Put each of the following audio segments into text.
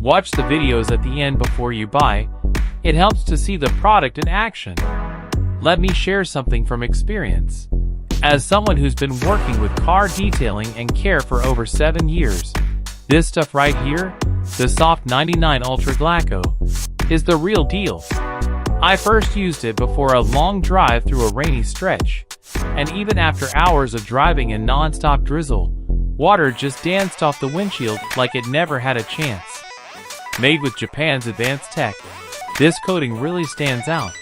Watch the videos at the end before you buy. It helps to see the product in action. Let me share something from experience. As someone who's been working with car detailing and care for over 7 years, this stuff right here, the Soft99 Ultra Glaco, is the real deal. I first used it before a long drive through a rainy stretch, and even after hours of driving in non-stop drizzle, water just danced off the windshield like it never had a chance. Made with Japan's advanced tech, this coating really stands out.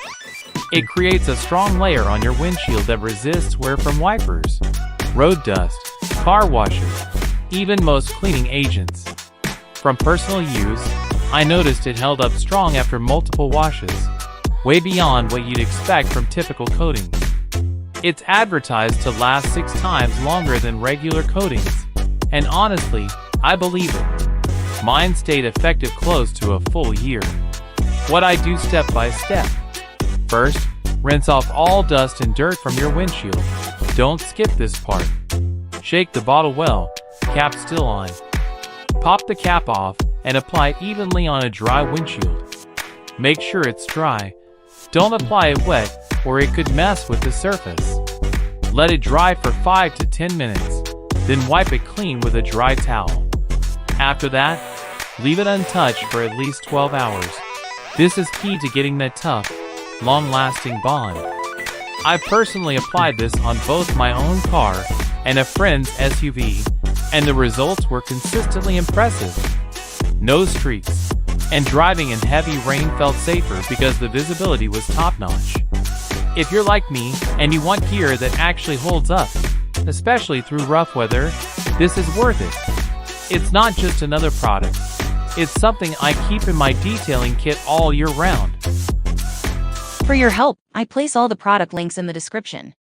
It creates a strong layer on your windshield that resists wear from wipers, road dust, car washes, even most cleaning agents. From personal use, I noticed it held up strong after multiple washes, way beyond what you'd expect from typical coatings. It's advertised to last 6 times longer than regular coatings, and honestly, I believe it. Mine stayed effective close to a full year. What I do step by step. First, rinse off all dust and dirt from your windshield. Don't skip this part. Shake the bottle well, cap still on. Pop the cap off and apply evenly on a dry windshield. Make sure it's dry. Don't apply it wet or it could mess with the surface. Let it dry for 5 to 10 minutes, then wipe it clean with a dry towel. After that, leave it untouched for at least 12 hours. This is key to getting that tough, long-lasting bond. I've personally applied this on both my own car and a friend's SUV, and the results were consistently impressive. No streaks, and driving in heavy rain felt safer because the visibility was top-notch. If you're like me and you want gear that actually holds up, especially through rough weather, this is worth it. It's not just another product. It's something I keep in my detailing kit all year round. For your help, I place all the product links in the description.